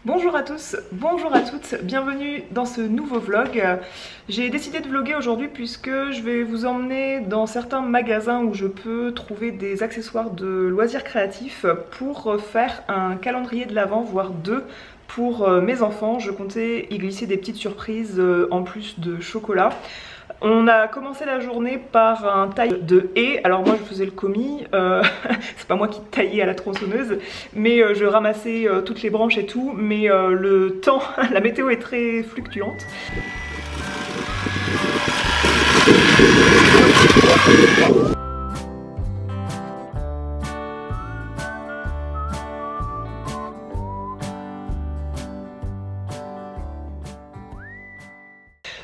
Bonjour à tous, bonjour à toutes, bienvenue dans ce nouveau vlog. J'ai décidé de vlogger aujourd'hui puisque je vais vous emmener dans certains magasins où je peux trouver des accessoires de loisirs créatifs pour faire un calendrier de l'Avent, voire deux, pour mes enfants. Je comptais y glisser des petites surprises en plus de chocolat. On a commencé la journée par un taille de haies. Alors moi je faisais le commis, c'est pas moi qui taillais à la tronçonneuse, mais je ramassais toutes les branches et tout, mais le temps, la météo est très fluctuante.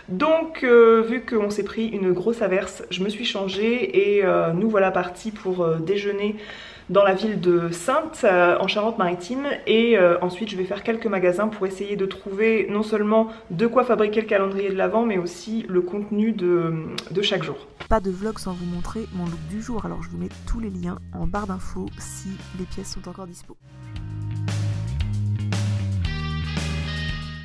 Donc vu qu'on s'est pris une grosse averse, je me suis changée et nous voilà partis pour déjeuner dans la ville de Saintes en Charente-Maritime et ensuite je vais faire quelques magasins pour essayer de trouver non seulement de quoi fabriquer le calendrier de l'Avent mais aussi le contenu de chaque jour. Pas de vlog sans vous montrer mon look du jour, alors je vous mets tous les liens en barre d'infos si les pièces sont encore dispo.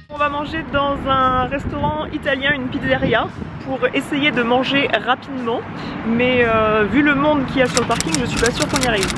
On va manger dans un restaurant italien, une pizzeria, pour essayer de manger rapidement. Mais vu le monde qu'il y a sur le parking, je suis pas sûre qu'on y arrive.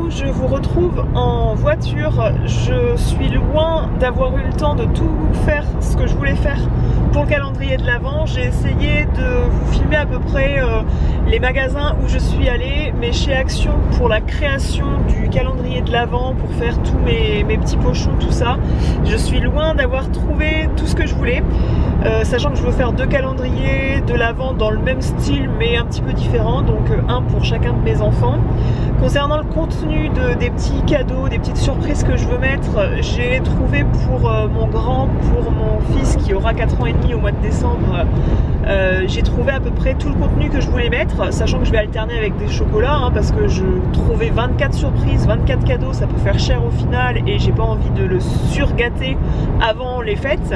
Je vous retrouve en voiture, je suis loin d'avoir eu le temps de tout faire ce que je voulais faire pour le calendrier de l'Avent. J'ai essayé de vous filmer à peu près les magasins où je suis allée, mais chez Action pour la création du calendrier de l'Avent, pour faire tous mes petits pochons, tout ça. Je suis loin d'avoir trouvé tout ce que je voulais, sachant que je veux faire deux calendriers de l'Avent dans le même style mais un petit peu différent, donc un pour chacun de mes enfants. Concernant le contenu des petits cadeaux, des petites surprises que je veux mettre, j'ai trouvé pour mon grand, pour mon fils qui aura 4 ans et demi au mois de décembre, j'ai trouvé à peu près tout le contenu que je voulais mettre, sachant que je vais alterner avec des chocolats, hein, parce que je trouvais 24 surprises, 24 cadeaux, ça peut faire cher au final et j'ai pas envie de le surgâter avant les fêtes.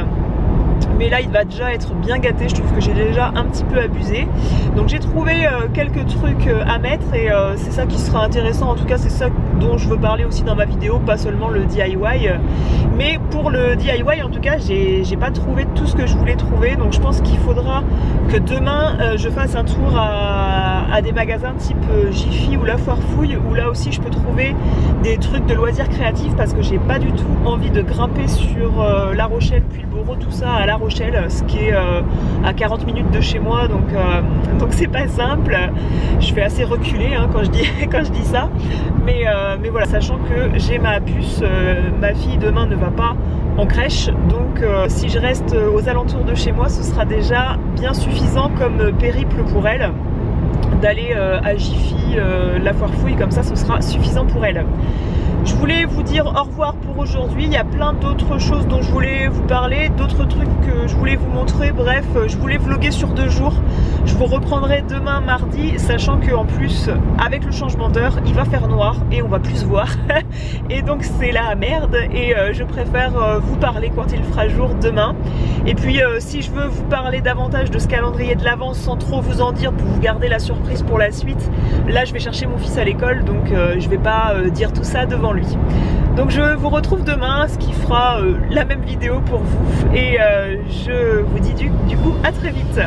Mais là il va déjà être bien gâté, je trouve que j'ai déjà un petit peu abusé. Donc j'ai trouvé quelques trucs à mettre et c'est ça qui sera intéressant, en tout cas c'est ça dont je veux parler aussi dans ma vidéo, pas seulement le DIY. Mais pour le DIY en tout cas j'ai pas trouvé tout ce que je voulais trouver, donc je pense qu'il faudra que demain je fasse un tour à des magasins type Jiffy ou La Foire Fouille, où là aussi je peux trouver des trucs de loisirs créatifs, parce que j'ai pas du tout envie de grimper sur La Rochelle puis le Bourreau, tout ça à La Rochelle, ce qui est à 40 minutes de chez moi, donc c'est pas simple. Je fais assez reculer hein, quand je dis ça, mais voilà, sachant que j'ai ma puce, ma fille demain ne va pas en crèche, donc si je reste aux alentours de chez moi, ce sera déjà bien suffisant comme périple pour elle d'aller à Jiffy, La Foire Fouille, comme ça ce sera suffisant pour elle. Je voulais vous dire au revoir pour aujourd'hui, il y a plein d'autres choses dont je voulais vous parler, d'autres trucs que je voulais vous montrer, bref, je voulais vlogger sur 2 jours. Je vous reprendrai demain mardi, sachant que en plus, avec le changement d'heure, il va faire noir et on va plus se voir. Et donc c'est la merde et je préfère vous parler quand il fera jour demain. Et puis si je veux vous parler davantage de ce calendrier de l'Avent sans trop vous en dire pour vous garder la surprise pour la suite, là je vais chercher mon fils à l'école, donc je vais pas dire tout ça devant lui. Donc je vous retrouve demain, ce qui fera la même vidéo pour vous et je vous dis du coup à très vite.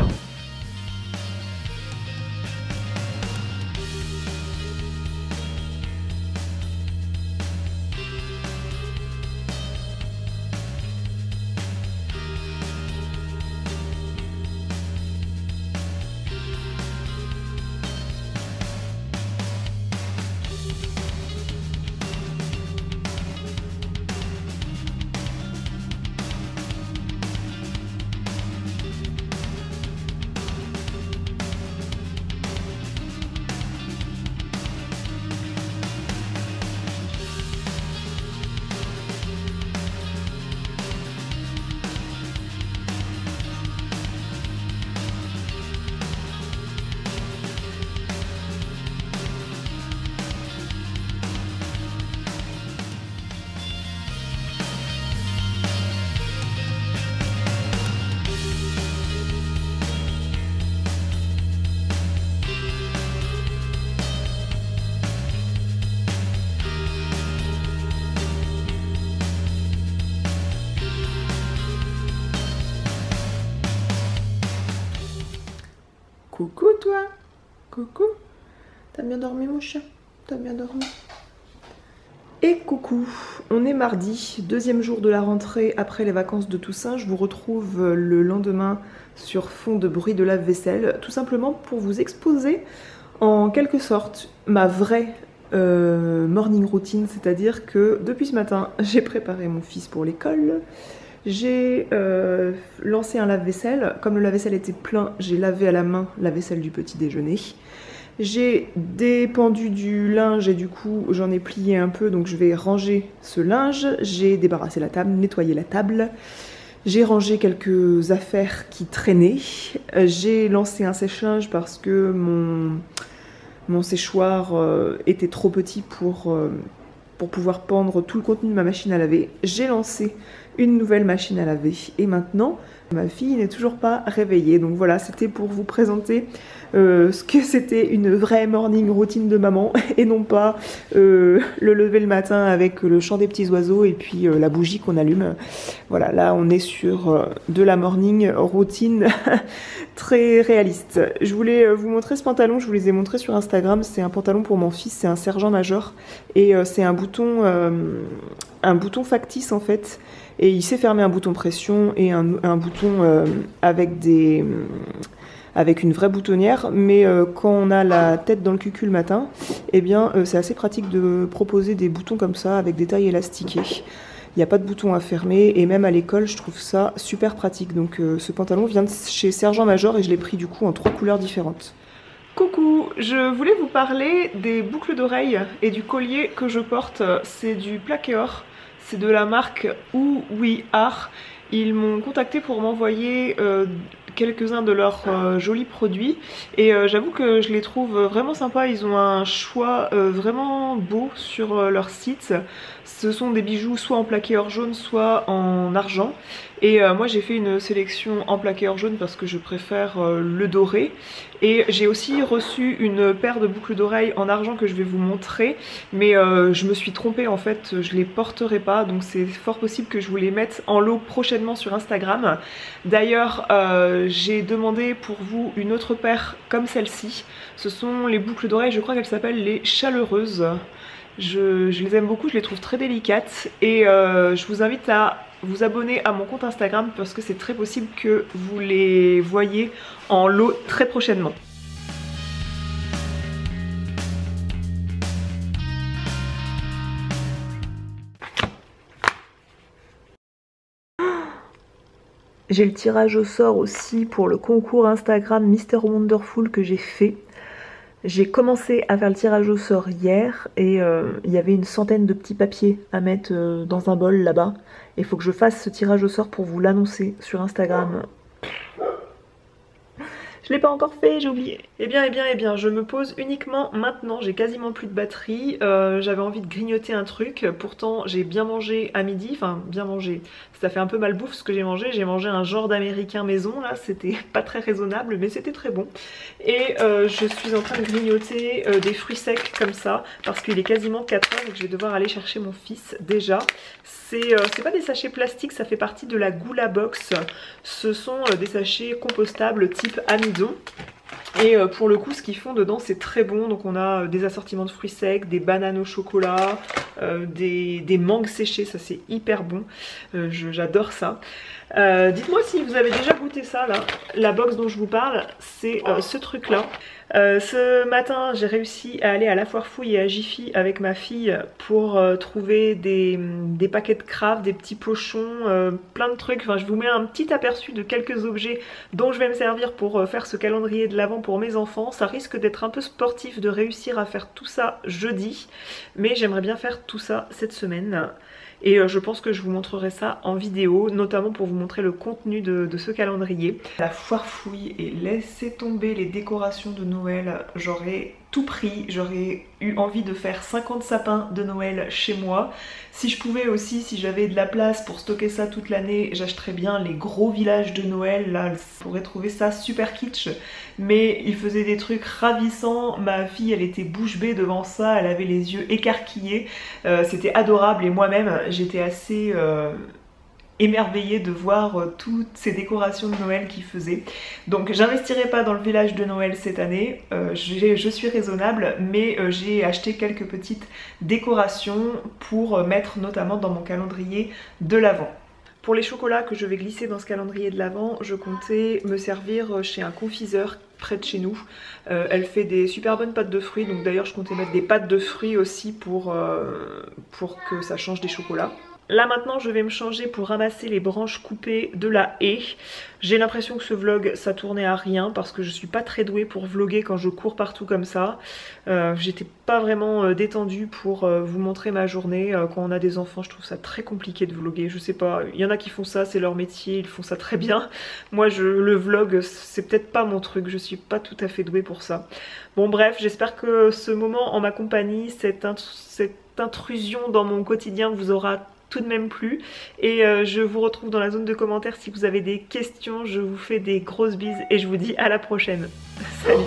Coucou toi. Coucou. T'as bien dormi mon chat? T'as bien dormi? Et coucou, on est mardi, deuxième jour de la rentrée après les vacances de Toussaint. Je vous retrouve le lendemain sur fond de bruit de lave-vaisselle, tout simplement pour vous exposer en quelque sorte ma vraie morning routine, c'est-à-dire que depuis ce matin, j'ai préparé mon fils pour l'école. J'ai lancé un lave-vaisselle. Comme le lave-vaisselle était plein, j'ai lavé à la main la vaisselle du petit déjeuner. J'ai dépendu du linge et du coup j'en ai plié un peu, donc je vais ranger ce linge. J'ai débarrassé la table, nettoyé la table. J'ai rangé quelques affaires qui traînaient. J'ai lancé un sèche-linge parce que mon séchoir était trop petit pour pouvoir pendre tout le contenu de ma machine à laver. J'ai lancé une nouvelle machine à laver et maintenant ma fille n'est toujours pas réveillée. Donc voilà, c'était pour vous présenter ce que c'était une vraie morning routine de maman et non pas le lever le matin avec le chant des petits oiseaux et puis la bougie qu'on allume. Voilà, là on est sur de la morning routine très réaliste. Je voulais vous montrer ce pantalon, je vous les ai montrés sur Instagram. C'est un pantalon pour mon fils, c'est un sergent-major et c'est un bouton factice en fait. Et il sait fermer un bouton pression et un bouton avec une vraie boutonnière, mais quand on a la tête dans le cul le matin, eh bien c'est assez pratique de proposer des boutons comme ça avec des tailles élastiquées. Il n'y a pas de bouton à fermer et même à l'école je trouve ça super pratique. Donc ce pantalon vient de chez Sergent Major et je l'ai pris du coup en 3 couleurs différentes. Coucou, je voulais vous parler des boucles d'oreilles et du collier que je porte. C'est du plaqué or, c'est de la marque Who We Are. Ils m'ont contacté pour m'envoyer quelques-uns de leurs jolis produits et j'avoue que je les trouve vraiment sympas. Ils ont un choix vraiment beau sur leur site. Ce sont des bijoux soit en plaqué or jaune soit en argent et moi j'ai fait une sélection en plaqué or jaune parce que je préfère le doré et j'ai aussi reçu une paire de boucles d'oreilles en argent que je vais vous montrer, mais je me suis trompée en fait, je les porterai pas, donc c'est fort possible que je vous les mette en lot prochainement sur Instagram. D'ailleurs j'ai demandé pour vous une autre paire comme celle-ci. Ce sont les boucles d'oreilles, je crois qu'elles s'appellent les chaleureuses. Je les aime beaucoup, je les trouve très délicates et je vous invite à vous abonner à mon compte Instagram parce que c'est très possible que vous les voyez en lot très prochainement. J'ai le tirage au sort aussi pour le concours Instagram Mr Wonderful que j'ai fait. J'ai commencé à faire le tirage au sort hier et il y avait une centaine de petits papiers à mettre dans un bol là-bas. Il faut que je fasse ce tirage au sort pour vous l'annoncer sur Instagram. Je l'ai pas encore fait, j'ai oublié. Eh bien, je me pose uniquement maintenant, j'ai quasiment plus de batterie. J'avais envie de grignoter un truc, pourtant j'ai bien mangé à midi, enfin bien mangé. Ça fait un peu mal bouffe ce que j'ai mangé un genre d'américain maison là, c'était pas très raisonnable mais c'était très bon. Et je suis en train de grignoter des fruits secs comme ça, parce qu'il est quasiment 4h et que je vais devoir aller chercher mon fils déjà. C'est pas des sachets plastiques, ça fait partie de la Gula Box. Ce sont des sachets compostables type amidon. Et pour le coup ce qu'ils font dedans c'est très bon. Donc on a des assortiments de fruits secs, des bananes au chocolat, des mangues séchées, ça c'est hyper bon. J'adore ça. Dites-moi si vous avez déjà goûté ça là. La box dont je vous parle c'est ce truc là. Ce matin j'ai réussi à aller à la foire fouille et à Jiffy avec ma fille pour trouver des paquets de craft, des petits pochons, plein de trucs. Enfin je vous mets un petit aperçu de quelques objets dont je vais me servir pour faire ce calendrier de l'Avent pour mes enfants. Ça risque d'être un peu sportif de réussir à faire tout ça jeudi, mais j'aimerais bien faire tout ça cette semaine. Et je pense que je vous montrerai ça en vidéo, notamment pour vous montrer le contenu de ce calendrier. La foire fouille et laissez tomber les décorations de Noël, j'aurais tout pris, j'aurais eu envie de faire 50 sapins de Noël chez moi. Si je pouvais aussi, si j'avais de la place pour stocker ça toute l'année, j'achèterais bien les gros villages de Noël, là je pourrais trouver ça super kitsch, mais il faisait des trucs ravissants. Ma fille elle était bouche bée devant ça, elle avait les yeux écarquillés, c'était adorable et moi-même j'étais assez émerveillée de voir toutes ces décorations de Noël qu'ils faisaient. Donc j'investirai pas dans le village de Noël cette année, je suis raisonnable, mais j'ai acheté quelques petites décorations pour mettre notamment dans mon calendrier de l'Avent. Pour les chocolats que je vais glisser dans ce calendrier de l'Avent, je comptais me servir chez un confiseur près de chez nous. Elle fait des super bonnes pâtes de fruits, donc d'ailleurs je comptais mettre des pâtes de fruits aussi pour que ça change des chocolats. Là maintenant je vais me changer pour ramasser les branches coupées de la haie. J'ai l'impression que ce vlog ça tournait à rien parce que je suis pas très douée pour vlogger quand je cours partout comme ça. J'étais pas vraiment détendue pour vous montrer ma journée. Quand on a des enfants je trouve ça très compliqué de vlogger. Je sais pas, il y en a qui font ça, c'est leur métier, ils font ça très bien. Moi le vlog c'est peut-être pas mon truc, je suis pas tout à fait douée pour ça. Bon bref, j'espère que ce moment en ma compagnie, cette intrusion dans mon quotidien vous aura tout de même plu et je vous retrouve dans la zone de commentaires si vous avez des questions. Je vous fais des grosses bises et je vous dis à la prochaine. Salut.